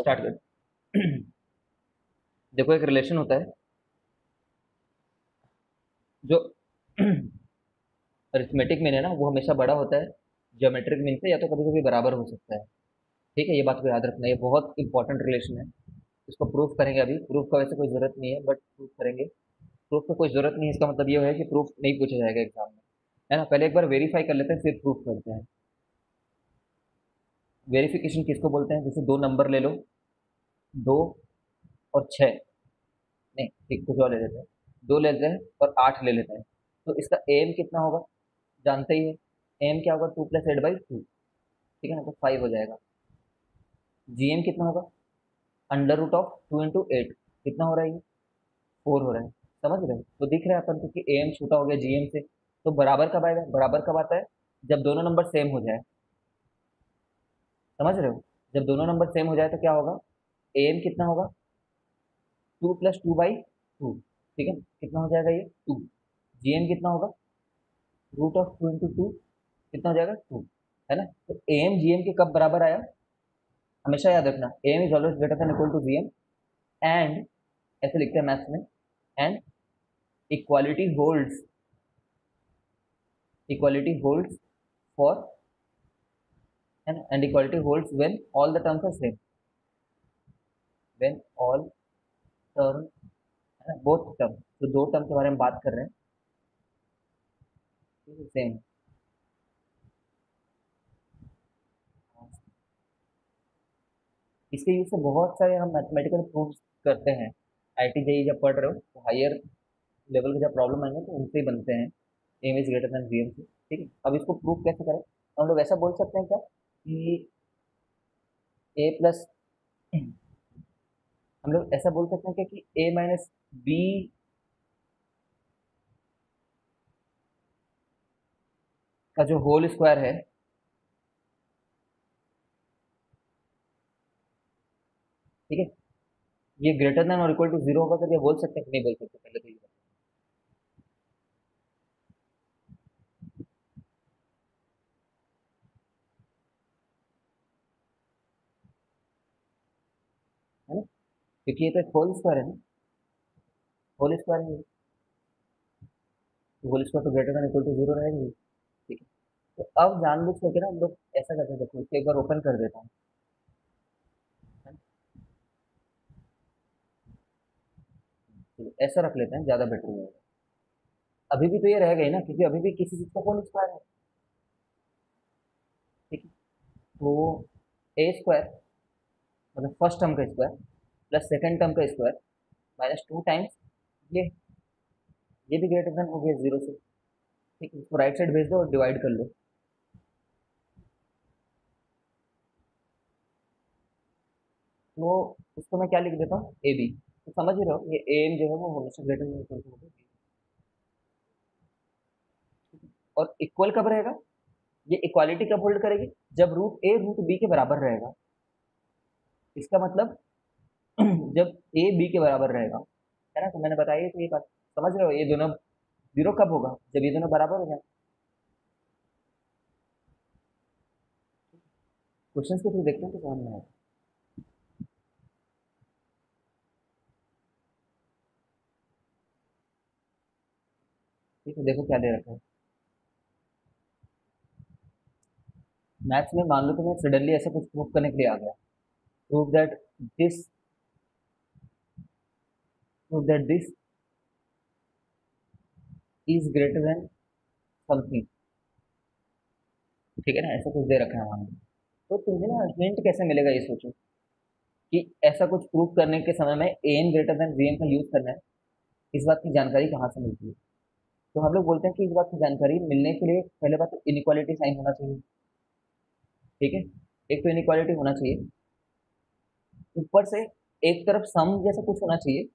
Start कर। देखो एक रिलेशन होता है जो अरिथमेटिक मीन है ना, वो हमेशा बड़ा होता है ज्योमेट्रिक मीन से, या तो कभी कभी बराबर हो सकता है। ठीक है, ये बात को याद रखना, ये बहुत इंपॉर्टेंट रिलेशन है। इसको प्रूफ करेंगे, अभी प्रूफ का वैसे कोई जरूरत नहीं है, बट प्रूफ करेंगे। प्रूफ का कोई जरूरत नहीं है, इसका मतलब ये है कि प्रूफ नहीं पूछा जाएगा एग्जाम में, है ना। पहले एक बार वेरीफाई कर लेते हैं, फिर प्रूफ करते हैं। वेरिफिकेशन किसको बोलते हैं? जैसे दो नंबर ले लो, 2 और 6, नहीं ठीक, कुछ और ले लेते हैं, 2 ले लेते हैं और 8 ले लेते हैं। तो इसका एम कितना होगा? जानते ही है, एम क्या होगा? 2 + 8/2। ठीक है ना, तो 5 हो जाएगा। जीएम कितना होगा? √2 × 8। कितना हो रहा है ये? 4 हो रहा है। समझ रहे हो? तो दिख रहा है अपन को कि एम छोटा हो गया जीएम से। तो बराबर कब आएगा? बराबर कब आता है? जब दोनों नंबर सेम हो जाए। समझ रहे हो? जब दोनों नंबर सेम हो जाए तो क्या होगा? एम कितना होगा? 2 + 2/2। ठीक है, कितना हो जाएगा ये? 2। जीएम कितना होगा? √2 × 2। कितना हो जाएगा? 2। है ना। तो एम जीएम के कब बराबर आया? हमेशा याद रखना, M is always greater than equal to GM. And, ऐसे लिखते हैं मैथ्स में, and equality holds, equality holds for, है ना, and equality holds when all the terms are same. When all term, है ना, बोथ टर्म, तो दो टर्म के बारे में बात कर रहे हैं, सेम। इसके यूज से बहुत सारे हम मैथमेटिकल प्रूफ करते हैं। आईटी जेई जब पढ़ रहे हो तो हायर लेवल के जब प्रॉब्लम आएंगे तो उनसे ही बनते हैं, M is greater than GM से। ठीक है, अब इसको प्रूफ कैसे करें? हम लोग ऐसा बोल सकते हैं क्या कि ए प्लस, हम लोग ऐसा बोल सकते हैं क्या कि a - b का जो होल स्क्वायर है, ठीक है, ये ग्रेटर देन और इक्वल टू 0 होगा? कर ये बोल सकते हैं कि नहीं बोल सकते? पहले तो ये बताओ। है ना, क्योंकि ये तो एक होल स्क्वायर है ना, होल स्क्वायर है, होल स्क्वायर तो ग्रेटर देन इक्वल टू 0 रहेगा ही। ठीक है, तो अब जानबूझ करके ना हम लोग ऐसा करते हैं, देखो इसको एक बार ओपन कर देता हूँ, है ना? तो ऐसा रख लेते हैं, ज्यादा बेटर रहेगा। अभी भी तो ये रहेगा ही ना, क्योंकि अभी भी किसी चीज का होल स्क्वायर है। ठीक है, तो ए स्क्वायर मतलब फर्स्ट टर्म का स्क्वायर प्लस सेकंड टर्म का स्क्वायर -2 टाइम्स ये ये भी ग्रेटर देन हो गया 0 से। ठीक है, इसको राइट साइड भेज दो और डिवाइड कर लो। तो उसको मैं क्या लिख देता हूँ? A B. तो समझ ही रहो, ये एम जो है वो हमेशा ग्रेटर देन इक्वल टू होगा। और इक्वल कब रहेगा? ये इक्वालिटी कब होल्ड करेगी? जब √a √b के बराबर रहेगा। इसका मतलब जब ए बी के बराबर रहेगा, है ना। तो मैंने बताया तो ये बात समझ रहे हो, ये दोनों 0 कब होगा? जब ये दोनों बराबर हो जाए। क्वेश्चंस के थ्रू देखते हैं तो समझ में आएगा। ठीक है, देखो क्या दे रखा है मैथ्स में। मान लो तो मैं सडनली ऐसा कुछ प्रूफ करने के लिए आ गया, prove that this, prove that this is greater then something. ठीक है ना, ऐसा कुछ दे रखा है मान लो। तो तुम्हें ना हिंट कैसे मिलेगा, ये सोचो कि ऐसा कुछ प्रूफ करने के समय में एम ग्रेटर देन जीएम का यूज करना है। इस बात की जानकारी कहाँ से मिलती है? तो हम लोग बोलते हैं कि इस बात की जानकारी मिलने के लिए पहले बात तो इनइक्वालिटी साइन होना चाहिए। ठीक है, एक तो इनइक्वालिटी होना चाहिए, ऊपर से एक तरफ सम जैसा कुछ होना चाहिए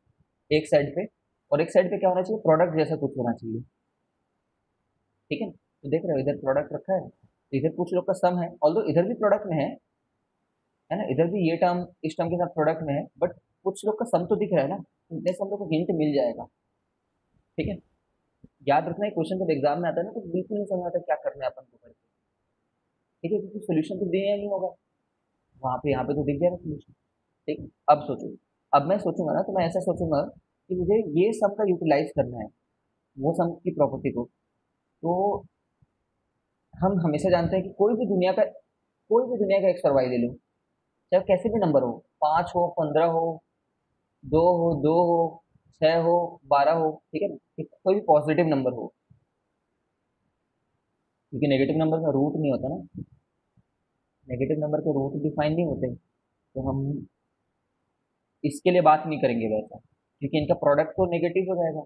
एक साइड पे, और एक साइड पे क्या होना चाहिए? प्रोडक्ट जैसा कुछ होना चाहिए। ठीक है, तो देख रहे हो इधर प्रोडक्ट रखा है, तो इधर कुछ लोग का सम है, ऑल्दो इधर भी प्रोडक्ट में है ना, इधर भी ये टर्म इस टर्म के साथ प्रोडक्ट में है, बट कुछ लोग का सम तो दिख रहा है ना, इतने से हम लोग को हिंट मिल जाएगा। ठीक है, याद रखना है क्वेश्चन जब एग्जाम में आता है ना, तो बिल्कुल नहीं समझ आता क्या करना है अपन को करके। ठीक है, क्योंकि सोल्यूशन तो दिया नहीं होगा, वहां पे यहाँ पे तो दिख जाएगा सोल्यूशन। ठीक। अब सोचो, अब मैं सोचूंगा ना तो मैं ऐसा सोचूंगा कि मुझे ये सम का यूटिलाइज करना है, वो सम की प्रॉपर्टी को। तो हम हमेशा जानते हैं कि कोई भी दुनिया का एक्स और वाई ले लो, चाहे कैसे भी नंबर हो, 5 हो, 15 हो, 2 हो, 6 हो, 12 हो, ठीक है ना, कि कोई भी पॉजिटिव नंबर हो, क्योंकि नेगेटिव नंबर का रूट नहीं होता ना, नेगेटिव नंबर के रूट डिफाइन नहीं होते। तो हम इसके लिए बात नहीं करेंगे वैसा, क्योंकि इनका प्रोडक्ट तो नेगेटिव हो जाएगा,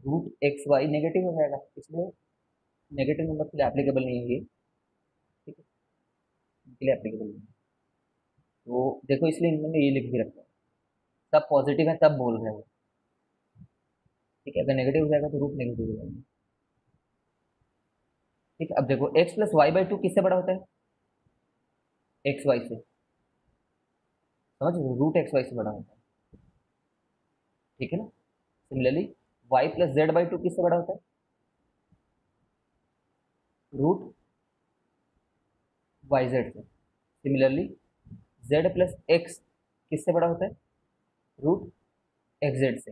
रूट एक्स वाई नेगेटिव हो जाएगा, इसलिए नेगेटिव नंबर के लिए एप्लीकेबल नहीं है ये। ठीक है, इनके लिए एप्लीकेबल नहीं है। तो देखो, इसलिए इन्होंने ये लिख भी रखा है, सब पॉजिटिव है तब बोल रहे हो। ठीक है, अगर नेगेटिव हो जाएगा तो रूट नेगेटिव हो जाएगा। ठीक है, अब देखो X plus Y by two किससे बड़ा होता है? एक्स वाई से। समझ रहे हो, रूट एक्स वाई से बड़ा होता है। ठीक है ना। Similarly Y plus Z by two किससे बड़ा होता है? रूट वाई जेड से। सिमिलरली जेड प्लस एक्स किससे बड़ा होता है? रूट एक्स जेड से।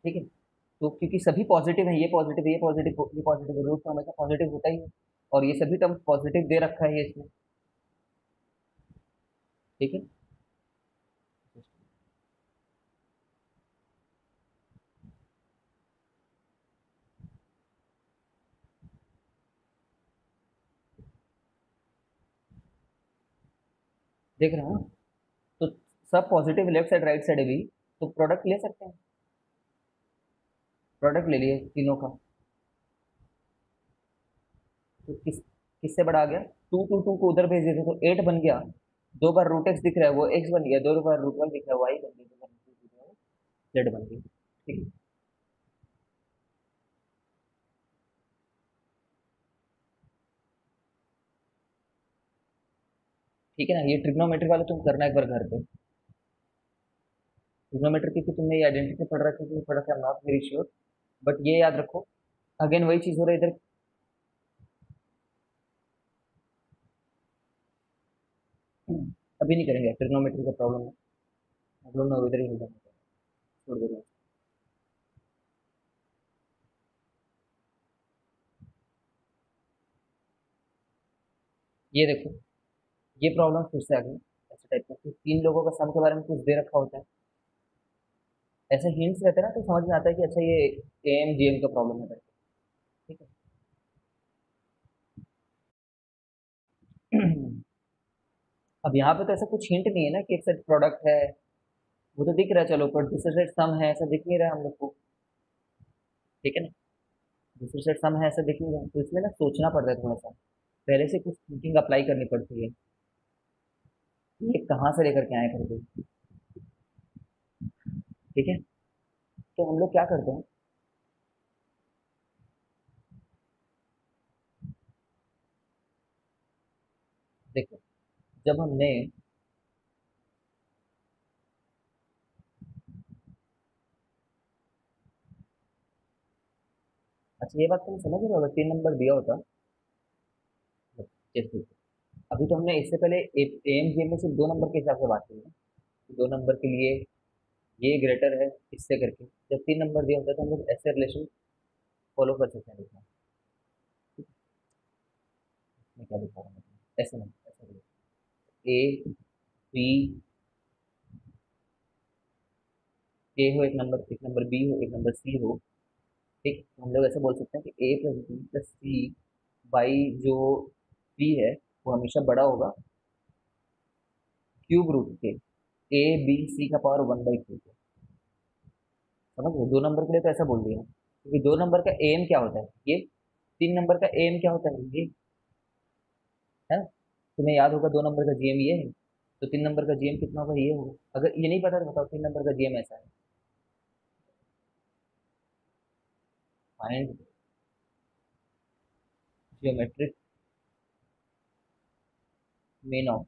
ठीक है, तो क्योंकि सभी पॉजिटिव है, ये पॉजिटिव है, ये पॉजिटिव, ये पॉजिटिव है, रूट तो हमेशा पॉजिटिव होता ही है, और ये सभी टर्म पॉजिटिव दे रखा है ये इसमें। ठीक है, देख रहे हो ना। तो सब positive, left side right side भी, तो प्रोडक्ट ले सकते हैं। प्रोडक्ट ले लिए तीनों का, तो किससे बड़ा आ गया? टू टू टू को उधर भेज देते तो 8 बन गया। 2 बार रूट एक्स दिख रहा है वो एक्स बन गया, 2 बार रूट वाई दिख रहा है वाई बन गया, 2 बार रूट दिख रहा है जेड बन गया। ठीक है। ठीक है ना, ये ट्रिग्नोमेट्री वाले तुम करना एक बार घर पे। ट्रिग्नोमेट्री की तुमने ये आइडेंटिटी पढ़ रखी है कि नहीं पढ़ रखा है, नॉट वेरी श्योर, बट ये याद रखो। अगेन वही चीज हो रहा है इधर। अभी नहीं करेंगे, ट्रिग्नोमेट्री का प्रॉब्लम है, हम लोग ना इधर ही हो जाएंगे, छोड़ देंगे। ये देखो, ये प्रॉब्लम फिर से आ गई ऐसे टाइप का कि 3 लोगों का सम के बारे में कुछ दे रखा होता है, ऐसे हिंट्स रहते हैं ना, तो समझ में आता है कि अच्छा ये एम जी एम का प्रॉब्लम है करके। ठीक है। अब यहाँ पे तो ऐसा कुछ हिंट नहीं है ना कि एक सेट प्रोडक्ट है, वो तो दिख रहा है चलो, पर दूसरे सेट सम है ऐसा दिख नहीं रहा है हम लोग को। ठीक है ना, दूसरे सेट सम है ऐसा दिख नहीं रहा है, तो इसमें ना सोचना पड़ता है थोड़ा सा, पहले से कुछ थिंकिंग अप्लाई करनी पड़ती है, ये कहाँ से लेकर के आए करके। ठीक है, तो हम लोग क्या करते हैं, देखो, जब हमने, अच्छा ये बात तुम समझ रहे हो, अगर 3 नंबर दिया होता, जैसे अभी तो हमने इससे पहले एम जी में सिर्फ 2 नंबर के हिसाब से बात की है ना, कि 2 नंबर के लिए ये ग्रेटर है इससे करके, जब 3 नंबर दिया होता है तो हम लोग ऐसे रिलेशन फॉलो कर सकते हैं, देखना मैं क्या दिखा रहा हूँ, ऐसे नहीं, ऐसे ए बी, ए हो एक नंबर, एक नंबर बी हो, एक नंबर सी हो। ठीक, तो हम लोग ऐसे बोल सकते हैं कि a plus b plus c by जो बी है वो हमेशा बड़ा होगा क्यूब रूट के ए बी सी का पावर 1/2 के। समझ लो, 2 नंबर के लिए तो ऐसा बोल दिया, क्योंकि 2 नंबर का एम क्या होता है ये, 3 नंबर का एम क्या होता है ये, है ना। तुम्हें याद होगा 2 नंबर का जीएम ये है, तो 3 नंबर का जीएम कितना होगा ये होगा, अगर ये नहीं पता तो बताओ 3 नंबर का जीएम ऐसा है। फाइंड जियोमेट्रिक मीन ऑफ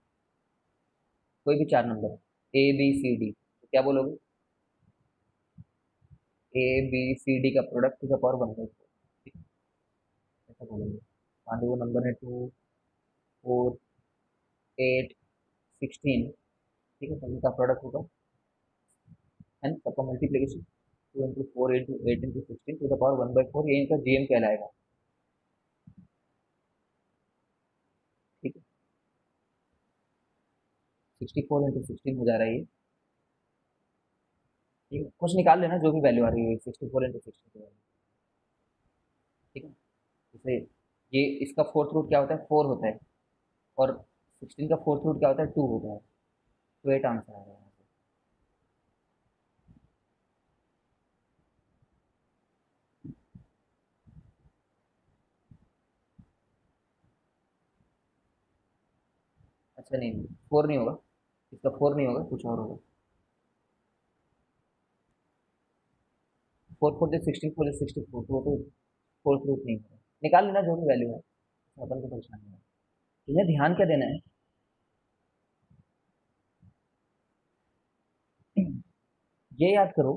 कोई भी 4 number, A B C D, तो क्या बोलोगे? ए बी सी डी का प्रोडक्ट टू द पावर 1/4, ऐसा बोलेंगे। मान लो वो नंबर है 2 4 8 16, ठीक है, तो इनका प्रोडक्ट होगा एंड सबका multiplication 2 into 4 into 8 into 16 to the power 1/4, ये इनका जीएम कहलाएगा। ठीक है, 64 into 16 हो जा रहा है ये। ठीक है, कुछ निकाल लेना जो भी वैल्यू आ रही है 64 into 16 की वैल्यू। ठीक है, जैसे ये इसका फोर्थ रूट क्या होता है, 4 होता है, और 16 का फोर्थ रूट क्या होता है, 2 होता है। तो 8 आंसर आ रहा है यहाँ पे। अच्छा नहीं, 4 नहीं होगा, इसका 4 नहीं होगा, कुछ और होगा। 4 4 16 4 64, तो वो तो फोर्थ रूट नहीं होगा। निकाल लेना जो भी वैल्यू है, अपन को परेशान नहीं है। तुम्हें ध्यान क्या देना है, ये याद करो,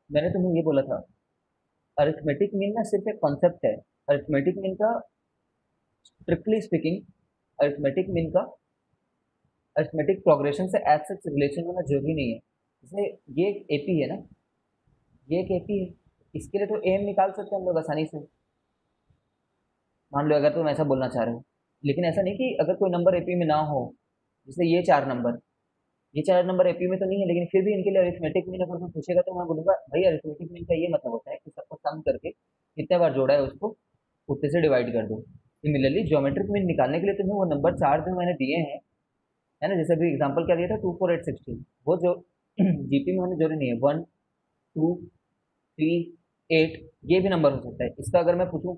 मैंने तुम्हें ये बोला था, अरिथमेटिक मीन ना सिर्फ एक कॉन्सेप्ट है। अरिथमेटिक मीन का, स्ट्रिक्टली स्पीकिंग, अरिथमेटिक मीन का अरिथमेटिक प्रोग्रेशन से एज सच रिलेशन होना जरूरी नहीं है। जैसे ये एक एपी है ना, ये एक एपी है, इसके लिए तो एम निकाल सकते हैं हम लोग आसानी से। मान लो अगर तुम ऐसा बोलना चाह रहे हो, लेकिन ऐसा नहीं कि अगर कोई नंबर एपी में ना हो। जैसे ये 4 नंबर एपी में तो नहीं है, लेकिन फिर भी इनके लिए अरिथमेटिक मीन अगर कोई पूछेगा तो मैं बोलूंगा भाई अरिथमेटिक मीन का ये मतलब होता है कि सबको सम करके कितने बार जोड़ा है उसको उतने से डिवाइड कर दो। सिमिलरली ज्योमेट्रिक मीन निकालने के लिए तुम्हें वो नंबर 4 जो मैंने दिए हैं, है ना, जैसे अभी एग्जांपल क्या दिया था, 2 4 8 16, वो जो जीपी में मैंने जोड़े नहीं है, 1 2 3 8, ये भी नंबर हो सकता है इसका। अगर मैं पूछूं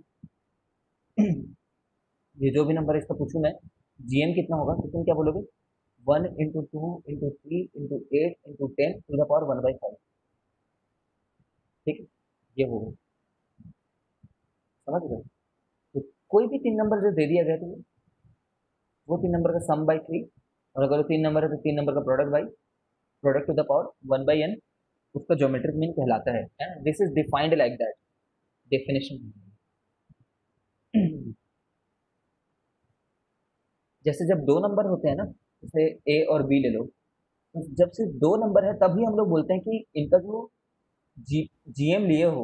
ये जो भी नंबर इसका पूछूं मैं, जीएम कितना होगा, तो तुम क्या बोलोगे, 1 into 2 into 3 into 8 into 10 to the power 1/5। ठीक है, ये होगा, समझ गए। तो कोई भी 3 नंबर जो दे दिया गया तो वो 3 नंबर का सम बाई 3, और अगर वो 3 नंबर है तो 3 नंबर का product by, product to the power 1/n, उसका ज्योमेट्रिक मीन कहलाता है। This is defined like that, definition. जैसे जब 2 नंबर होते हैं ना, जैसे ए और बी ले लो, तो जब सिर्फ 2 नंबर है तभी हम लोग बोलते हैं कि इनका जो जी जीएम लिए हो,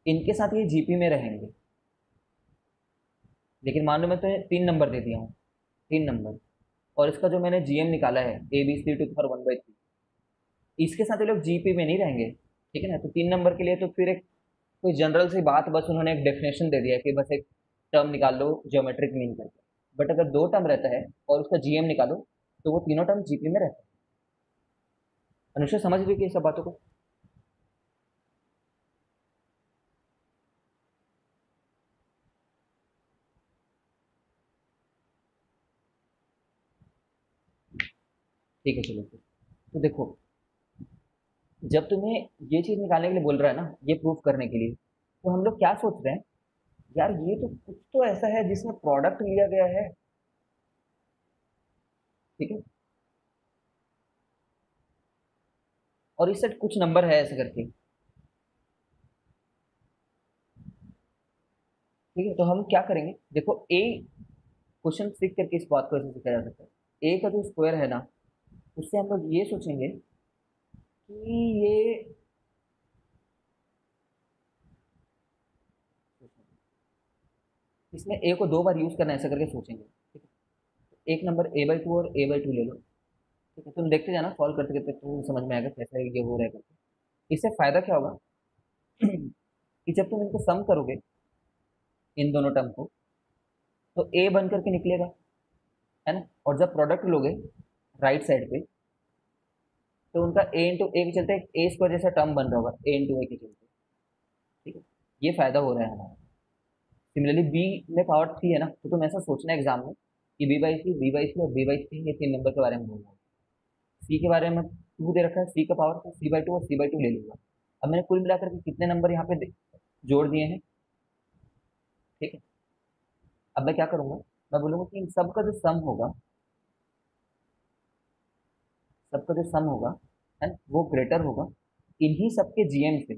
इनके साथ ये जीपी में रहेंगे। लेकिन मान लो मैं तुम्हें 3 नंबर दे दिया हूँ, 3 नंबर, और इसका जो मैंने जीएम निकाला है ABC2 to the power 1/3, इसके साथ ये लोग जीपी में नहीं रहेंगे। ठीक है ना, तो 3 नंबर के लिए तो फिर एक कोई जनरल सी बात, बस उन्होंने एक डेफिनेशन दे दिया है कि बस एक टर्म निकाल लो ज्योमेट्रिक मीन करके। बट अगर 2 टर्म रहता है और उसका जीएम निकालो, तो वो तीनों टर्म जीपी में रहते हैं। अनुष्का समझ रही कि ये सब बातों को। ठीक है, चलो फिर। तो देखो, जब तुम्हें ये चीज निकालने के लिए बोल रहा है ना, ये प्रूफ करने के लिए, तो हम लोग क्या सोच रहे हैं, यार ये तो कुछ तो ऐसा है जिसमें प्रोडक्ट लिया गया है। ठीक है, और इस सेट कुछ नंबर है ऐसे करके। ठीक है, तो हम क्या करेंगे, देखो ए, क्वेश्चन सीख करके इस बात को ऐसे सीखा जा सकता है, ए का जो स्क्वायर है ना, उससे हम लोग ये सोचेंगे कि ये, इसमें ए को 2 बार यूज करना है ऐसा करके सोचेंगे। ठीक है, एक नंबर A/2 और A/2 ले लो। ठीक है, तुम देखते जाना, सॉल्व करते करते तुम समझ में आएगा कैसे ये हो रहा है करके। इससे फायदा क्या होगा कि जब तुम इनको सम करोगे, इन दोनों टर्म को, तो ए बन करके निकलेगा, है ना, और जब प्रोडक्ट लोगे राइट साइड पे, तो उनका ए इंटू ए के चलते ए स्क्वायर जैसा टर्म बन रहा होगा, ए इंटू ए के चलते। ठीक है, ये फायदा हो रहा है हमारा। सिमिलरली बी में पावर 3 है ना, तो तुम ऐसा सोचना एग्जाम में कि B/3 और B/3 ये 3 नंबर के बारे में बोल रहा हूँ। सी के बारे में 2 दे रखा है, सी का पावर तो C/2 और C/2 ले लूंगा। अब मैंने कुल मिलाकर के कितने नंबर यहाँ पे जोड़ दिए हैं। ठीक है, अब मैं क्या करूंगा, मैं बोलूंगा कि इन सबका जो सम होगा, सबका जो सम होगा, है ना, वो ग्रेटर होगा इन्हीं सबके जीएम से।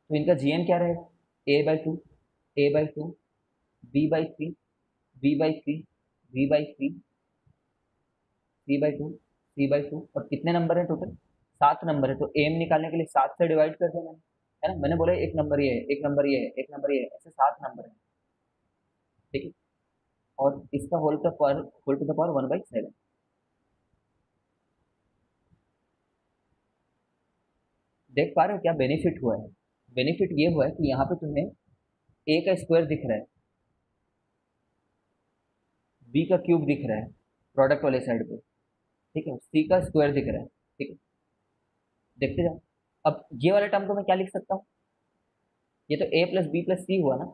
तो इनका जीएम क्या रहेगा, A/2, A/2, B/3, v/3, v/3, c/2, c/2, और कितने नंबर है टोटल? 7 नंबर है, तो एम निकालने के लिए 7 से डिवाइड कर दिया मैंने, है ना। मैंने बोला एक नंबर ये है, एक नंबर ये है, एक नंबर ये है, ऐसे 7 नंबर है। ठीक है, और इसका होल टू द पावर 1/7। देख पा रहे हो क्या बेनिफिट हुआ है? बेनिफिट ये हुआ है कि यहाँ पे तुम्हें ए का स्क्वायर दिख रहा है, बी का क्यूब दिख रहा है प्रोडक्ट वाले साइड पे, ठीक है, सी का स्क्वायर दिख रहा है। ठीक है, देखते जाओ। अब ये वाले टर्म को मैं क्या लिख सकता हूँ? ये तो ए प्लस बी प्लस सी हुआ ना,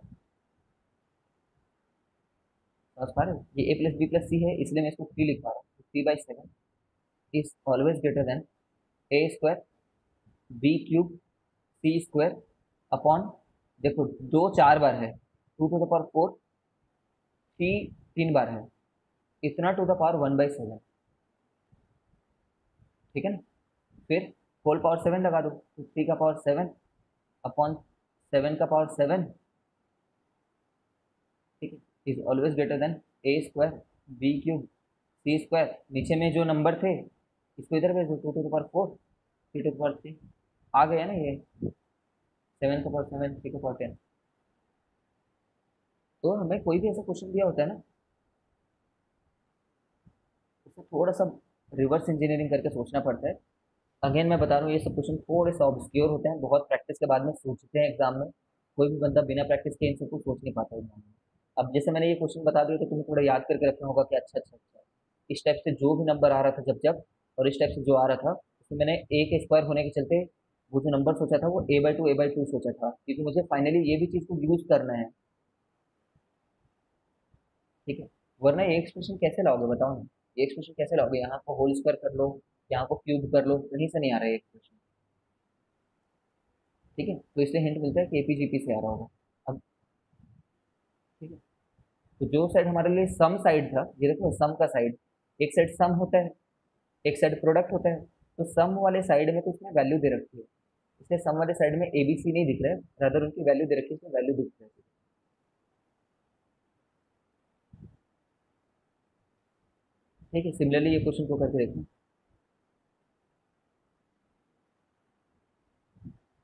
समझ पा रहे हो? ये ए प्लस बी प्लस सी है, इसलिए मैं इसको 3 लिख पा रहा हूँ। 3/7 is always greater than A square B cube C square upon, देखो दो 4 बार है, 2 to the power 4, सी 3 बार है, इतना टू द पावर 1/7। ठीक है ना, फिर होल पावर 7 लगा दो, तो 3 का पावर 7 अपॉन 7 का पावर 7, ठीक है, is always greater than A square B cube C square. नीचे में जो नंबर थे इसको इधर भेज दो, 2 to the power 4, 3 to the power 3, आ गया ना ये, 7 का पावर 7, 3 का पावर 10। तो हमें कोई भी ऐसा क्वेश्चन दिया होता है ना, उसको थोड़ा सा रिवर्स इंजीनियरिंग करके सोचना पड़ता है। अगेन मैं बता रहा हूँ, ये सब क्वेश्चन थोड़े से ऑब्सक्योर होते हैं, बहुत प्रैक्टिस के बाद में सोचते हैं एग्जाम में। कोई भी बंदा बिना प्रैक्टिस के इन सबको सोच नहीं पाता एग्जाम में। अब जैसे मैंने ये क्वेश्चन बता दिया तो तुम्हें थोड़ा याद करके रखना होगा कि अच्छा अच्छा अच्छा, इस टाइप से जो भी नंबर आ रहा था जब जब, और इस टाइप से जो आ रहा था, उसमें मैंने ए के स्क्वायर होने के चलते वो जो नंबर सोचा था वो a/2 सोचा था, क्योंकि मुझे फाइनली ये भी चीज़ को यूज करना है। ठीक है, वरना ये एक्सप्रेशन कैसे लाओगे बताओ ना, ये एक्सप्रेशन कैसे लाओगे? यहाँ को होल स्क्वायर कर लो, यहाँ को क्यूब कर लो, कहीं से नहीं आ रहा है एक्सप्रेशन। ठीक है, तो इसलिए हिंट मिलता है कि एपीजीपी से आ रहा होगा। अब ठीक है, तो जो साइड हमारे लिए सम साइड था, ये देखो सम का साइड, एक साइड सम होता है, एक साइड प्रोडक्ट होता है, तो सम वाले साइड में तो उसने वैल्यू दे रखी है, इसलिए सम वाले साइड में एबीसी नहीं दिख रहा है, रादर उनकी वैल्यू दे रखी है, इसमें वैल्यू दिख रहा है। ठीक है, सिमिलरली ये क्वेश्चन को करके देखो।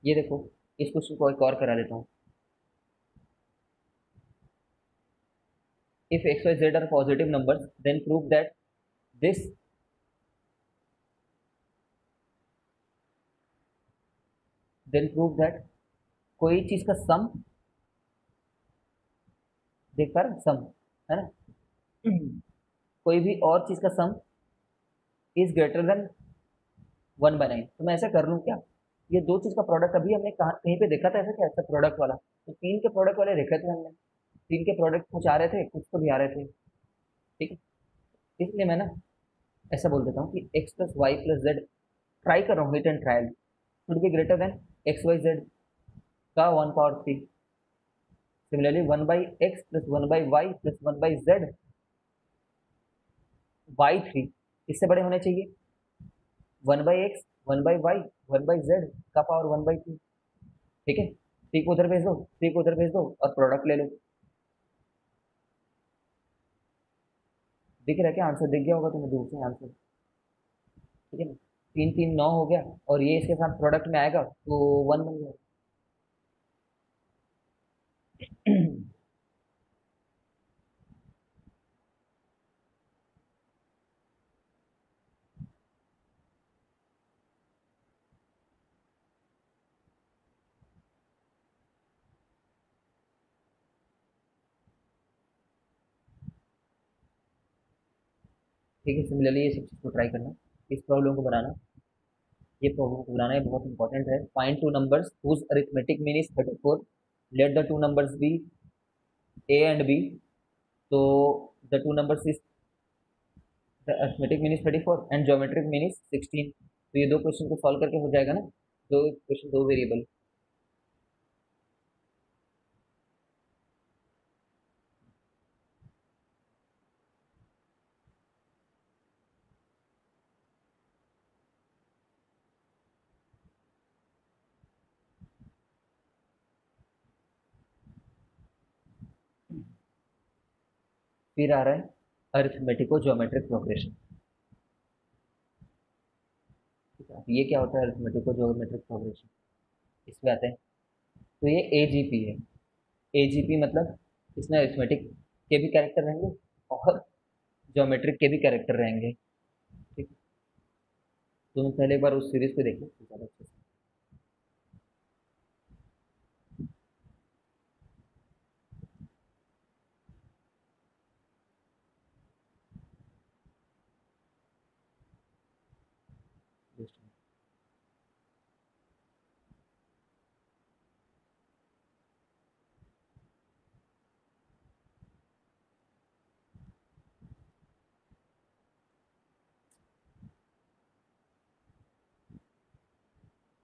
ये देखो, इस क्वेश्चन को एक और करा देता हूँ। If X Y Z are positive numbers then prove that this, then prove that कोई चीज का सम, देख पा रहे हो? सम है ना, कोई भी और चीज का सम इज ग्रेटर देन 1/9। तो मैं ऐसा कर लूँ क्या, ये दो चीज का प्रोडक्ट, अभी हमने कहाँ कहीं पे देखा था ऐसा क्या, ऐसा प्रोडक्ट वाला, तो तीन के प्रोडक्ट वाले देखे थे हमने, तीन के प्रोडक्ट कुछ आ रहे थे, कुछ तो भी आ रहे थे। ठीक है, इसलिए मैं ना ऐसा बोल देता हूँ कि X plus Y plus Z, try कर रहा हूँ, hit and trial, should be greater than XYZ का 1/3। Similarly 1/x plus 1/y plus 1/z y3, इससे बड़े होने चाहिए 1/x 1/y 1/z का पावर 1/3। ठीक है, सी को उधर भेज दो, सी को उधर भेज दो और प्रोडक्ट ले लो। दिख रहा है क्या? आंसर दिख गया होगा तुम्हें दूर से आंसर। ठीक है ना, 3 3 9 हो गया, और ये इसके साथ प्रोडक्ट में आएगा तो 1 बन गया। ठीक है, सिमिलरली ये सब चीज़ को ट्राई करना, इस प्रॉब्लम को बनाना, ये प्रॉब्लम को बनाना ये बहुत इंपॉर्टेंट है। Find two numbers whose arithmetic mean is 34, let the two numbers be a and b. तो the two numbers is, the arithmetic mean is 34 and geometric mean is 16। तो ये दो क्वेश्चन को सॉल्व करके हो जाएगा ना, दो क्वेश्चन दो वेरिएबल। फिर आ रहा है अरिथमेटिको ज्योमेट्रिक प्रोग्रेशन। ठीक है, ये क्या होता है अरिथमेटिको ज्योमेट्रिक प्रोग्रेशन, इसमें आते हैं। तो ये एजीपी है। एजीपी मतलब इसमें अरिथमेटिक के भी कैरेक्टर रहेंगे और ज्योमेट्रिक के भी कैरेक्टर रहेंगे। ठीक है, तो तुम पहले एक बार उस सीरीज को देखो तो ज़्यादा अच्छे से।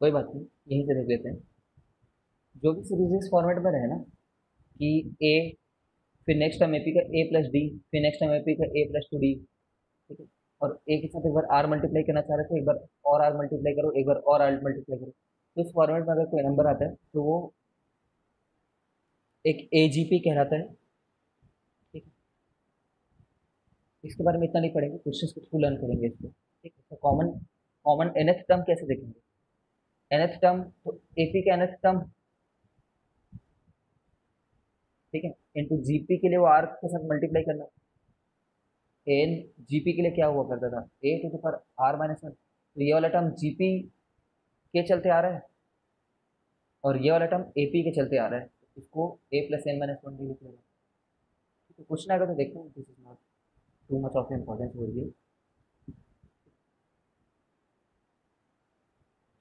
कोई बात नहीं, यहीं से देख लेते हैं। जो भी सीरीज इस फॉर्मेट में रहे ना, कि ए, फिर नेक्स्ट टर्म एपी का ए प्लस डी, फिर नेक्स्ट टर्म एपी का ए प्लस टू डी। ठीक है, और ए के साथ एक बार आर मल्टीप्लाई करना चाह रहे थे, एक बार और आर मल्टीप्लाई करो, एक बार और आर मल्टीप्लाई करो। तो इस फॉर्मेट में अगर कोई नंबर आता है तो वो एक एजीपी कहलाता है। ठीक है, इसके बारे में इतना नहीं पढ़ेंगे, क्वेश्चन के थ्रू लर्न करेंगे इसको। ठीक है, तो कॉमन कॉमन एनथ टर्म कैसे देखेंगे। एनथ टर्म तो एपी का एनथ टर्म, ठीक है, इंटू जीपी के लिए वो आर के साथ मल्टीप्लाई करना। एन जीपी के लिए क्या हुआ करता था, a to the power r minus one. तो ये वाला टर्म जीपी के चलते आ रहा है और ये वाला टर्म एपी के चलते आ रहा है, तो इसको ए प्लस एन माइनस वन भी लिख लेगा। तो क्वेश्चन आएगा तो देखो, this is not too much of importance हो रही है,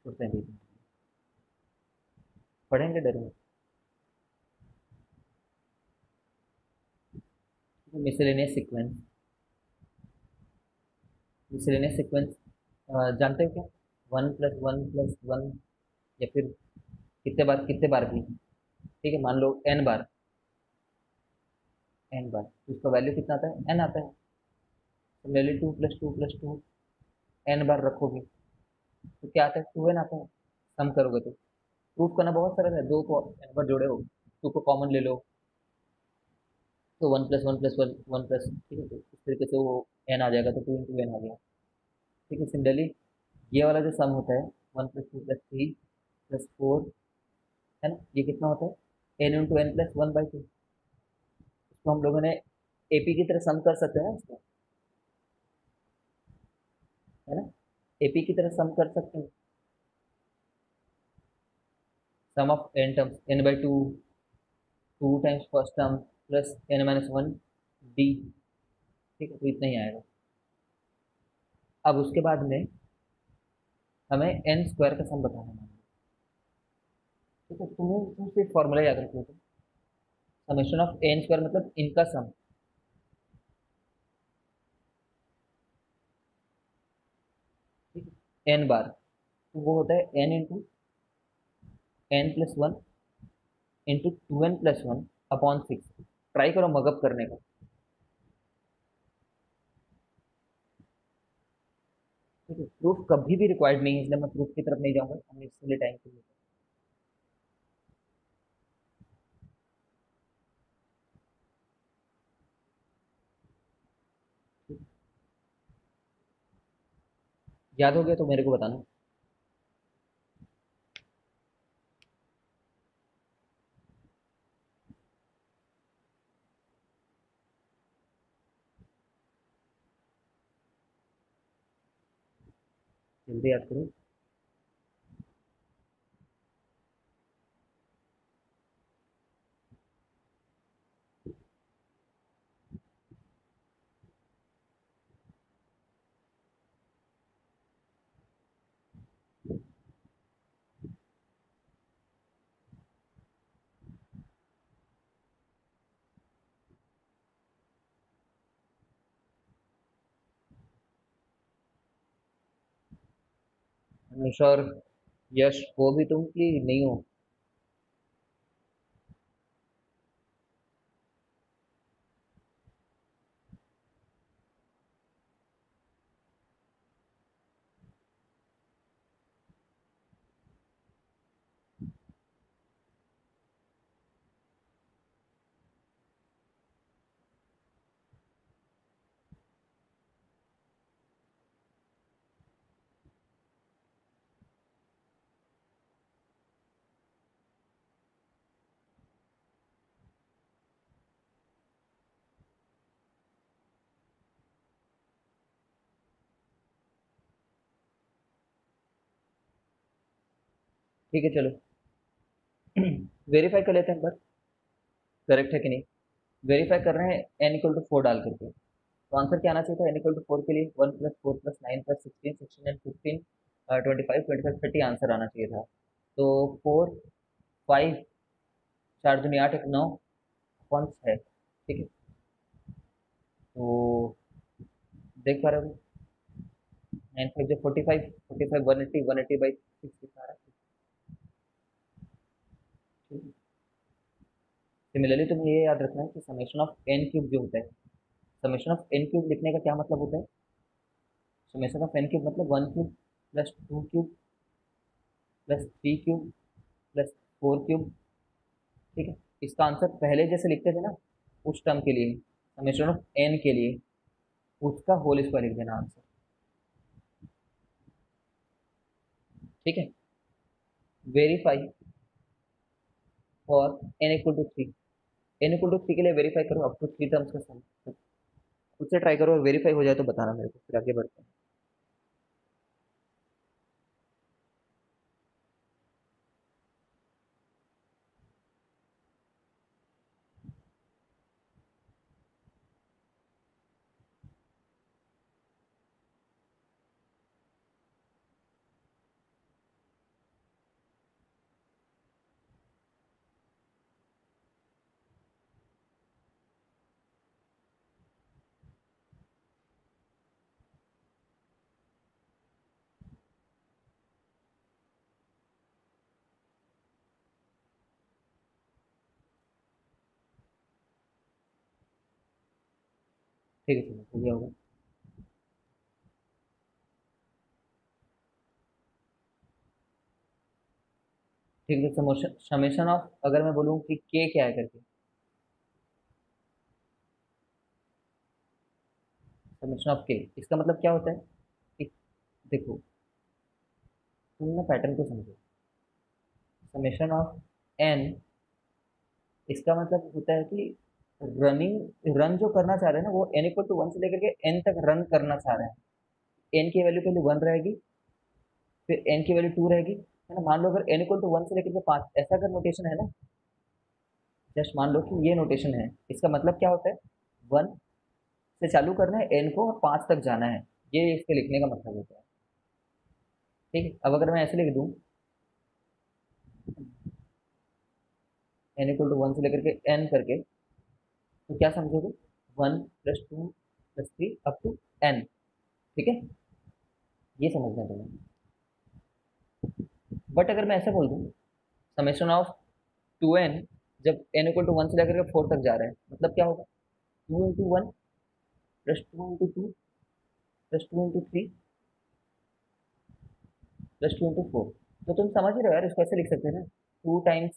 छोड़ते हैं बीच में। पढ़ेंगे डर में। Miscellaneous sequence. मिसलेनियस सीक्वेंस जानते हो क्या, वन प्लस वन, या फिर कितने बार भी। ठीक है, मान लो एन बार, एन बार तो उसका वैल्यू कितना आता है, एन आता है। Similarly two plus two n बार रखोगे तो क्या आता है, टू एन आता है। सम करोगे तो प्रूफ करना बहुत सरल है, दो को एन बार जोड़े हो, टू को कॉमन ले लो, तो one plus one plus one, ठीक है, तो इस तरीके से वो एन आ जाएगा, तो टू इंटू एन आ गया। ठीक है, सिमिलरली ये वाला जो सम होता है, one plus two plus three plus four, है ना, ये कितना होता है, N into N plus one by two. इसको हम लोगों ने एपी की तरह सम कर सकते हैं ना इसको, है ना, एपी की तरह सम कर सकते हैं। Sum of n terms n by two, two times first term plus n minus one d. ठीक है, तो इतना ही आएगा। अब उसके बाद में हमें एन स्क्वायर का सम बताना है। ठीक है, तुम सिर्फ फॉर्मूला याद रखो, तो समेशन ऑफ एन स्क्वायर मतलब इनका सम। ठीक है, एन बार तो वो होता है N into N plus one into two N plus one upon six. Try करो मगअप करने का। ठीक है, प्रूफ कभी भी रिक्वायर्ड नहीं है, इसलिए मैं प्रूफ की तरफ नहीं जाऊंगा, हमें इसके लिए टाइम चाहिए। याद हो गया तो मेरे को बताना। जल्दी याद करो। हमेशा, और यश हो भी तुम कि नहीं हो। ठीक है चलो। वेरीफाई कर लेते हैं एक बार, करेक्ट है कि नहीं। वेरीफाई कर रहे हैं एन इक्वल टू 4 डाल करके, तो आंसर क्या आना चाहिए था एन इक्वल टू 4 के लिए? 1 + 4 + 9 + 16, 16 एंड 25, 25 30 आंसर आना चाहिए था। तो 4 5 4 दूनी 8 1 9 कौन है, ठीक है। तो देख पा रहे हो, 9 5 जो 45, 45 180, 180 बाई 6 आ रहा है। सिमिलरली तुम्हें ये याद रखना है कि समेशन ऑफ एन क्यूब जो होता है, समेशन ऑफ एन क्यूब लिखने का क्या मतलब होता है? समेशन ऑफ एन क्यूब मतलब 1 cube plus 2 cube plus 3 cube plus 4 cube, ठीक है। इसका आंसर पहले जैसे लिखते थे ना उस टर्म के लिए, समेशन ऑफ एन के लिए, उसका होल स्क्वायर लिख देना आंसर, ठीक है। Verify for N equal to 3, N equal to 3 के लिए वेरीफाई करो अप टू 3 टर्म्स का सम, खुद से ट्राई करो और वेरीफाई हो जाए तो बताना मेरे को, फिर आगे बढ़ते हैं। ठीक है चलो, हो गया होगा। ठीक है, समेशन समेशन ऑफ, अगर मैं बोलूँ कि के क्या है करके, समेशन ऑफ के, इसका मतलब क्या होता है कि देखो, तुम ना पैटर्न को समझो। समेशन ऑफ एन, इसका मतलब होता है कि रनिंग, रन जो करना चाह रहे हैं ना वो एन इक्वल टू 1 से लेकर के एन तक रन करना चाह रहे हैं। एन की वैल्यू पहले 1 रहेगी, फिर एन की वैल्यू 2 रहेगी, है ना। मान लो अगर एन इक्वल टू 1 से लेकर के 5, ऐसा अगर नोटेशन है ना, जस्ट मान लो कि ये नोटेशन है, इसका मतलब क्या होता है, 1 से चालू करना है एन को और 5 तक जाना है, ये इसके लिखने का मतलब होता है, ठीक है। अब अगर मैं ऐसे लिख दूं, एन इक्वल टू 1 से लेकर के एन करके, तो क्या समझोगे, 1 + 2 + 3 अप टू एन, ठीक है। ये समझना है तुम्हें। बट अगर मैं ऐसे बोल दूं, समेशन ऑफ 2n, जब n इक्वल टू 1 से लेकर के 4 तक जा रहे हैं, मतलब क्या होगा, 2 × 1 + 2 × 2 + 2 × 3 + 2 × 4। तो तुम समझ ही रहे हो यार, इसको ऐसे लिख सकते हैं ना, 2 ×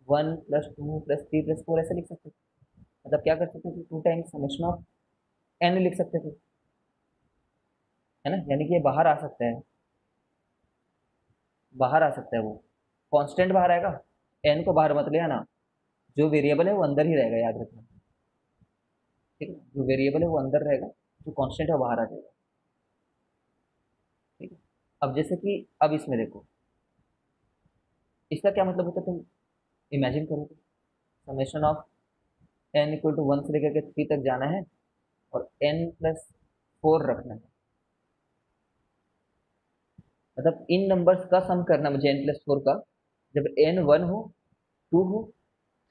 1 + 2 + 3 + 4 ऐसे लिख सकते थे। मतलब क्या कर सकते थे, 2 टाइम्स समेशन ऑफ एन लिख सकते थे, है ना। यानी कि ये बाहर आ सकता है, बाहर आ सकता है वो कांस्टेंट बाहर आएगा, एन को बाहर मत ले आना, जो वेरिएबल है वो अंदर ही रहेगा, याद रखना, ठीक है। जो वेरिएबल है वो अंदर रहेगा, जो कांस्टेंट है वो बाहर आ जाएगा, ठीक है। अब जैसे कि अब इसमें देखो, इसका क्या मतलब होता है, तुम इमेजिन करो, summation of N equal to 1 से लेकर के 3 तक जाना है और n + 4 रखना है, मतलब इन नंबर्स का सम करना मुझे n + 4 का, जब n 1 हो, 2 हो,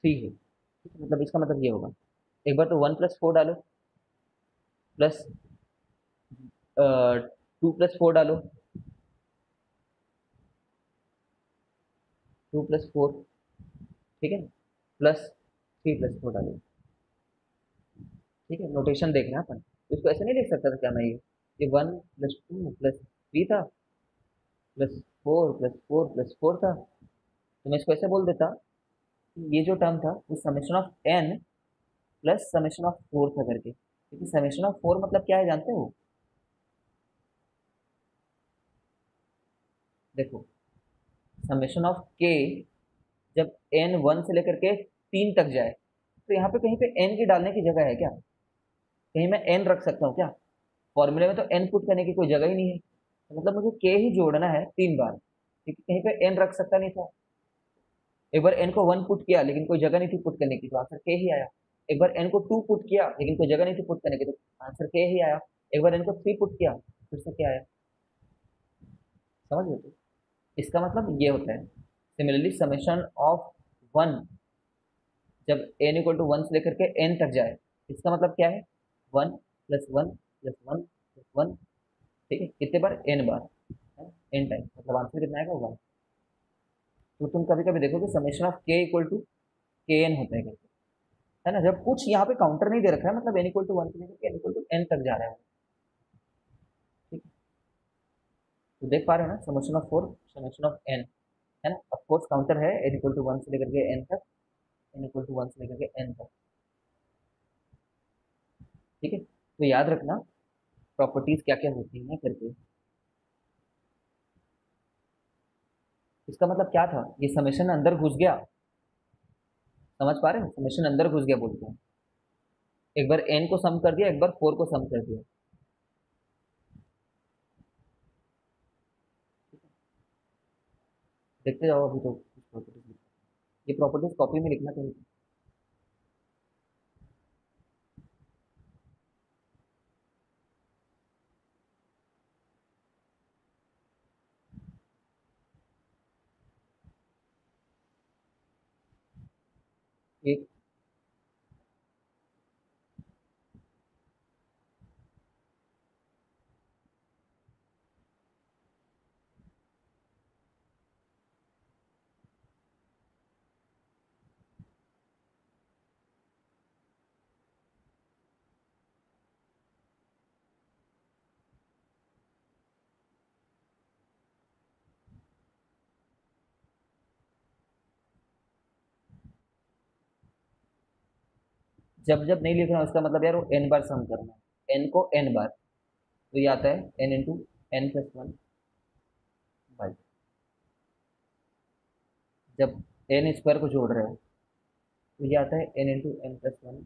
3 हो, ठीक है? मतलब इसका मतलब ये होगा, एक बार तो 1 + 4 डालो, प्लस 2 + 4 डालो, 2 + 4, ठीक है, प्लस 3 + 4 डालो, ठीक है। नोटेशन देखना है अपन, तो इसको ऐसे नहीं लिख सकता था क्या मैं, ये 1 + 2 + 3 था, +4 + 4 + 4 था, तो मैं इसको ऐसे बोल देता कि ये जो टर्म था वो summation of N plus summation of 4 था करके, क्योंकि समेशन ऑफ 4 मतलब क्या है जानते हो, देखो, समेशन ऑफ के, जब एन 1 से लेकर के 3 तक जाए, तो यहाँ पे कहीं पे एन की डालने की जगह है क्या, कहीं मैं एन रख सकता हूँ क्या, फॉर्मूले में तो एन पुट करने की कोई जगह ही नहीं है, तो मतलब मुझे के ही जोड़ना है 3 बार, क्योंकि कहीं पे एन रख सकता नहीं था। एक बार एन को 1 पुट किया लेकिन कोई जगह नहीं थी पुट करने की, तो आंसर के ही आया। एक बार एन को 2 पुट किया लेकिन कोई जगह नहीं थी पुट करने की, तो आंसर के ही आया। एक बार एन को 3 पुट किया, फिर से क्या आया। समझ गए तो इसका मतलब ये होता है। सिमिलरली समेशन ऑफ 1, जब एन इक्वल टू 1 से लेकर के एन तक जाए, इसका मतलब क्या है, 1 प्लस 1 प्लस 1 प्लस 1। ठीक है, कितने बार, एन बार, एन टाइम, मतलब आंसर कितना आएगा, 1। तो तुम कभी कभी देखोगे समेशन ऑफ के इक्वल टू के एन होता है करके, है ना, जब कुछ यहाँ पे काउंटर नहीं दे रखा है, मतलब एन इक्वल टू 1 से लेकर के एन इक्वल टू एन तक जा रहा है। ठीक है, तो देख पा रहे हो ना, summation of 4, summation of N, है ना, ऑफ कोर्स काउंटर है एन इक्वल टू 1 से लेकर के एन तक, एन इक्वल टू 1 से लेकर के एन तक। ठीक है, तो याद रखना प्रॉपर्टीज क्या क्या होती हैं करके। इसका मतलब क्या था, ये समेशन अंदर घुस गया। समझ पा रहे हो, समेशन अंदर घुस गया बोलते हैं। एक बार एन को सम कर दिया, एक बार 4 को सम कर दिया। देखते जाओ अभी तो कुछ प्रॉपर्टीज, ये प्रॉपर्टीज कॉपी में लिखना चाहिए। एक, जब जब नहीं लिखना उसका मतलब यार वो एन बार सम करना है, एन को एन बार, तो ये आता है N into N plus 1 by, जब एन स्क्वायर को जोड़ रहे हो तो ये आता है N into N plus 1,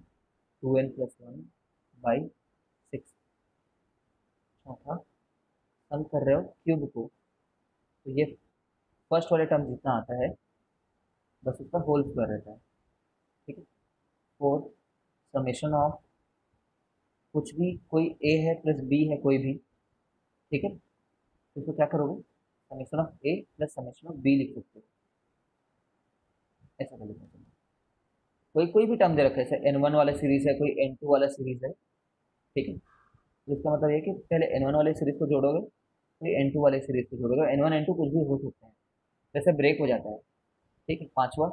2n+1 by 6। चौथा, सम कर रहे हो क्यूब को, तो ये फर्स्ट वाले टर्म जितना आता है बस उसका होल स्क्वायर रहता है। ठीक है, फोर्थ, समेशन ऑफ कुछ भी, कोई ए है प्लस बी है कोई भी, ठीक है, तो इसको क्या करोगे, summation of A plus summation of B लिख सकते हो, ऐसा कर लिखना चाहिए। कोई कोई भी टर्म दे रखा है, जैसे एन वन वाला सीरीज है, कोई एन टू वाला सीरीज है। ठीक है, तो इसका मतलब ये है कि पहले एन वन वाले सीरीज को जोड़ोगे, फिर एन टू वाले सीरीज को जोड़ोगे, एन वन एन टू कुछ भी हो सकते हैं, जैसे ब्रेक हो जाता है। ठीक है, पांचवा,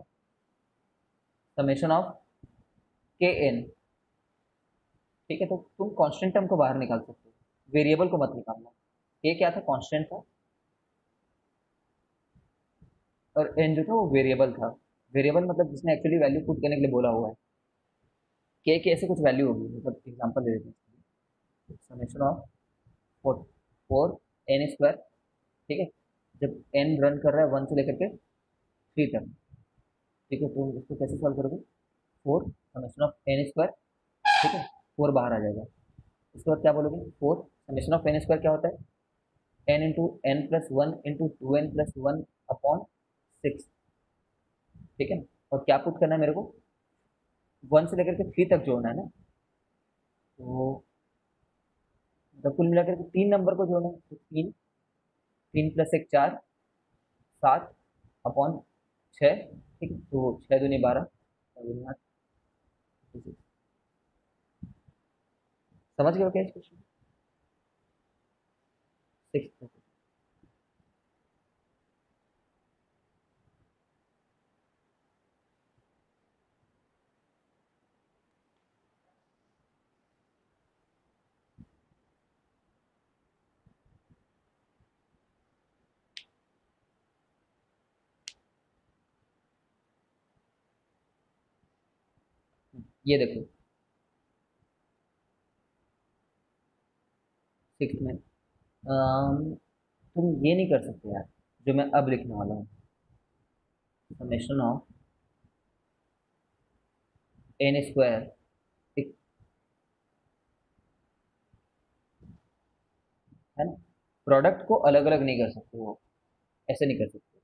समेशन ऑफ के एन। ठीक है, तो तुम कांस्टेंट टर्म को बाहर निकाल सकते हो, वेरिएबल को मत निकालना। के क्या था, कांस्टेंट था, और एन जो था वो वेरिएबल था। वेरिएबल मतलब जिसने एक्चुअली वैल्यू पुट करने के लिए बोला हुआ है। के की ऐसे कुछ वैल्यू होगी, मतलब एग्जांपल दे देते हैं, समेशन ऑफ 4, 4 n स्क्वायर। ठीक है, जब एन रन कर रहा है 1 से लेकर के 3 तक। ठीक है, तो इसको कैसे सॉल्व करोगे, 4 समेशन ऑफ n स्क्वायर। ठीक है, 4 बाहर आ जाएगा। उसके बाद क्या बोलोगे, 4 समेशन ऑफ n स्क्वायर क्या होता है, n into N plus 1 into 2n+1 upon 6। ठीक है, और क्या पुट करना है मेरे को, 1 से लेकर के 3 तक जोड़ना है ना, तो मतलब कुल मिलाकर के 3 नंबर को जोड़ना है, तो 3, 3 + 1 4, 7 अपॉन 6। ठीक है, तो 6 दूनी 12, 6 दूनी 8, 56। समझ गए हो क्या इस क्वेश्चन, 6। ये देखो, 6 में तुम ये नहीं कर सकते यार, जो मैं अब लिखने वाला हूँ, समेशन ऑफ n स्क्वायर, है ना, प्रोडक्ट को अलग अलग नहीं कर सकते हो। ऐसे नहीं कर सकते।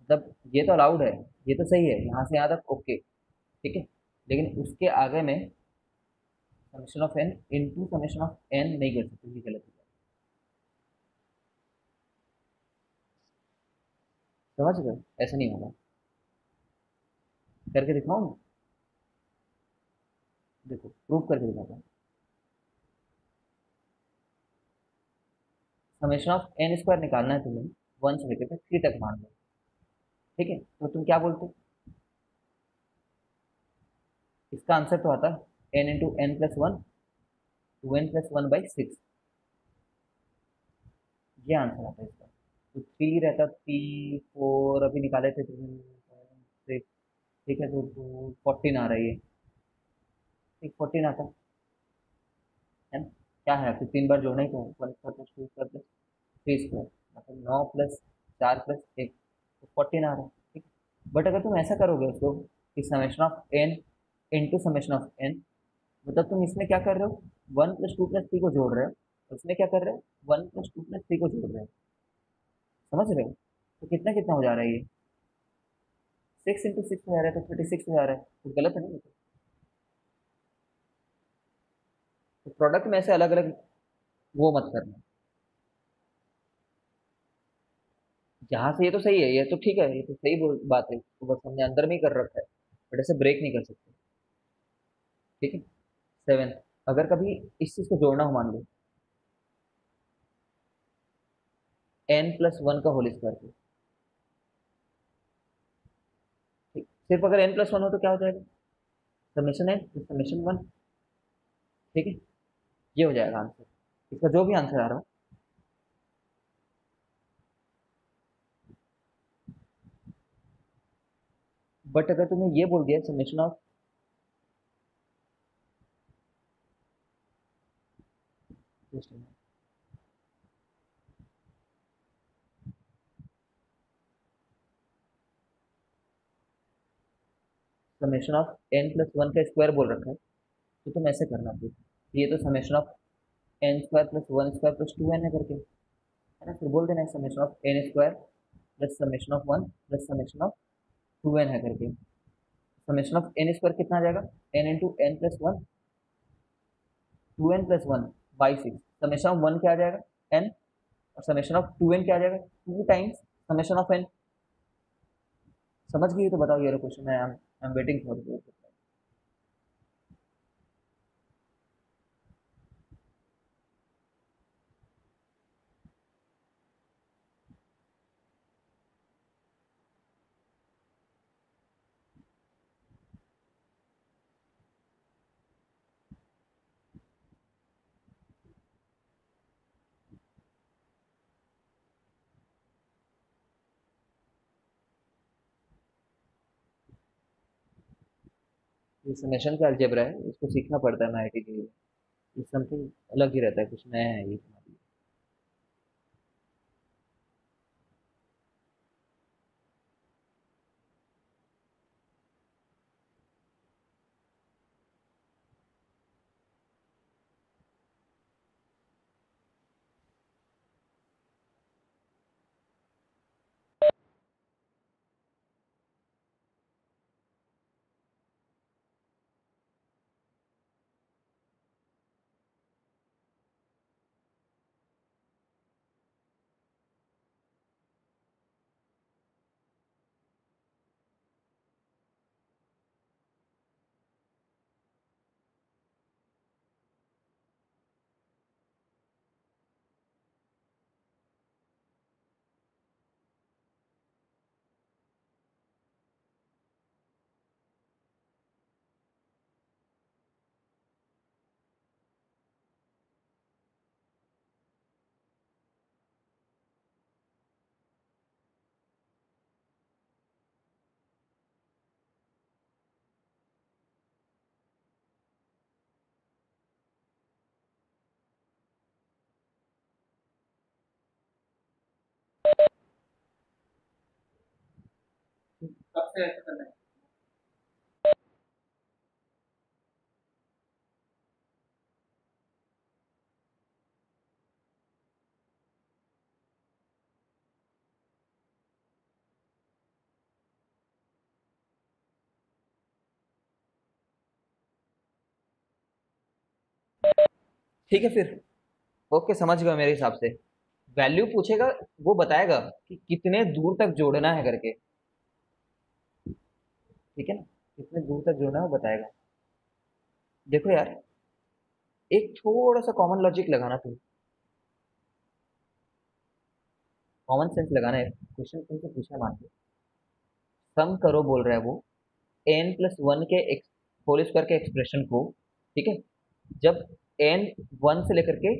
मतलब ये तो अलाउड है, ये तो सही है, यहाँ से यहाँ तक ओके, ठीक है। लेकिन उसके आगे में summation of N into summation of N नहीं कर सकते, ये गलत है। समझ गए? ऐसे नहीं होगा। करके दिखाऊं मैं? देखो प्रूव करके दिखाता हूँ। समेशन ऑफ एन स्क्वायर निकालना है तुम्हें, वन से लेकर थ्री तक मान लो, ठीक है। तो तुम क्या बोलते हो? इसका आंसर तो आता है N into N plus one, two N plus one by six, ये आंसर आता है इसका। तो थ्री रहता, थ्री फोर अभी निकाले थे सिक्स, ठीक है। तो फोर्टीन आ रही है, ठीक, फोर्टीन आता है ना। क्या है, फिर तीन बार जोड़ना ही तो है, one square plus to square plus three square, मतलब नौ प्लस चार प्लस एक, तो फोर्टीन आ रहा है, ठीक। बट अगर तुम ऐसा करोगे उसको कि summation of N into summation of N, मतलब तुम इसमें क्या कर रहे हो, one plus two plus three को जोड़ रहे हो, और इसमें क्या कर रहे हो, one plus two plus three को जोड़ रहे हो। समझ रहे हो? तो कितना कितना हो जा रहा है ये, सिक्स इंटू सिक्स हो जा रहा है, तो 36 हो जा रहा है, तो गलत है ना ये तो प्रोडक्ट में ऐसे अलग अलग वो मत करना। जहां से ये तो सही है, ये तो ठीक है, ये तो सही बात है, तो बस हमने अंदर में ही कर रखा है, बट ऐसे ब्रेक नहीं कर सकते, ठीक है। सेवन, अगर कभी इस चीज को जोड़ना हो, मान लो एन प्लस वन का होल स्क्वायर को, ठीक, सिर्फ अगर एन प्लस वन हो तो क्या हो जाएगा, समेशन एन समेशन वन, ठीक है। ये हो जाएगा आंसर, इसका जो भी आंसर आ रहा हो। बट अगर तुम्हें ये बोल दिया summation of, summation of N plus one का स्क्वायर बोल रखा है, तो तुम ऐसे करना फिर, ये तो summation of N square plus one square plus two N है करके, है ना। फिर बोल देना summation of N square plus summation of one plus summation of two N है करके। समेशन ऑफ एन स्क्वायर कितना आ जाएगा, N into N plus one, two N plus one by six, summation of one क्या आ जाएगा, N, और summation of two N क्या आ जाएगा, two times summation of N. समझ गई तो बताओ, ये क्वेश्चन है, I am waiting for you. ये समेशन का अलजेब्रा है, इसको सीखना पड़ता है आईआईटी के लिए, ये समथिंग अलग ही रहता है, कुछ नया है ये तुम्हारे लिए। कब से ऐसा करना है? ठीक है फिर। ओके, समझ गए मेरे हिसाब से। वैल्यू पूछेगा, वो बताएगा कि कितने दूर तक जोड़ना है करके। ठीक है ना, कितने दूर तक जोड़ना है वो बताएगा। देखो यार, एक थोड़ा सा कॉमन लॉजिक लगाना तुम, कॉमन सेंस लगाना है। क्वेश्चन तुमसे पूछा, मान लो सम करो बोल रहा है वो, n+1 के होल स्क्वायर के एक्सप्रेशन को। ठीक है, जब n 1 से लेकर के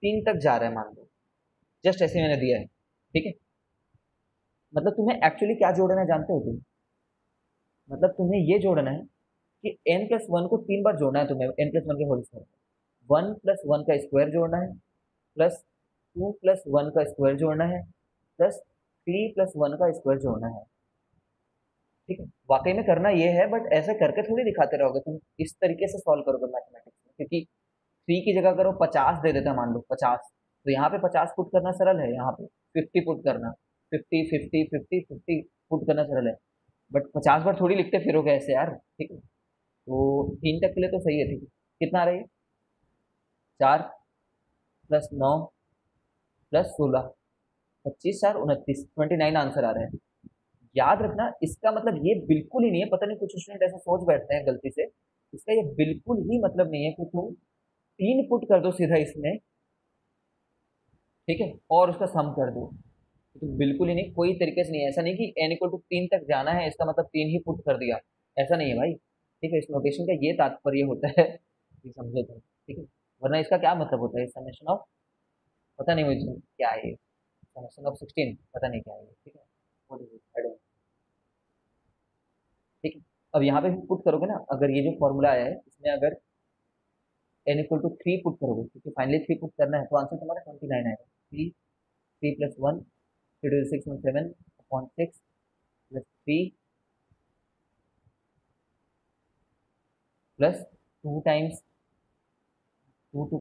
3 तक जा रहा है मान लो, जस्ट ऐसे मैंने दिया है। ठीक है, मतलब तुम्हें एक्चुअली क्या जोड़ना है जानते हो तुम? मतलब तुम्हें ये जोड़ना है कि n+1 को 3 बार जोड़ना है तुम्हें, n+1 के होल स्क्वायर। 1+1 का स्क्वायर जोड़ना है, +2+1 का स्क्वायर जोड़ना है, +3+1 का स्क्वायर जोड़ना है। ठीक है, वाकई में करना ये है, बट ऐसे करके थोड़ी दिखाते रहोगे तुम, इस तरीके से सॉल्व करोगे मैथमेटिक्स में। क्योंकि 3 की जगह करो 50 दे देता, मान लो 50, तो यहाँ पे 50 पुट करना सरल है, यहाँ पे 50 पुट करना, 50 50 50 50 पुट करना सरल है। बट 50 बार थोड़ी लिखते फिरोगे ऐसे यार। ठीक है, तो 3 तक के लिए तो सही है। ठीक है, कितना आ रहा है? 4+9+16, 25×4 = 29, 29 आंसर आ रहा है। याद रखना, इसका मतलब ये बिल्कुल ही नहीं है, पता नहीं कुछ स्टूडेंट ऐसा सोच बैठते हैं गलती से, इसका ये बिल्कुल ही मतलब नहीं है कि तुम 3 पुट कर दो सीधा इसमें, ठीक है, और उसका सम कर दो। तो बिल्कुल ही नहीं, कोई तरीके से नहीं है। ऐसा नहीं कि n = 3 तक जाना है इसका मतलब 3 ही पुट कर दिया, ऐसा नहीं है भाई। ठीक है, इस नोटेशन का ये तात्पर्य होता है कि समझो तुम। ठीक है, वरना इसका क्या मतलब होता है, समेशन ऑफ, पता नहीं मुझे क्या है, समेशन ऑफ 16, पता नहीं क्या है। ठीक है, What is it? I don't know। ठीक है, अब यहाँ पे भी पुट करोगे ना, अगर ये जो फॉर्मूला आया है इसमें अगर n = 3 पुट करोगे, क्योंकि फाइनली 3 पुट करना है, तो आंसर तुम्हारा 29 आएगा। 3, 3+1, 3 to the 6 = 7/6 +3 +2 टाइम्स 2 2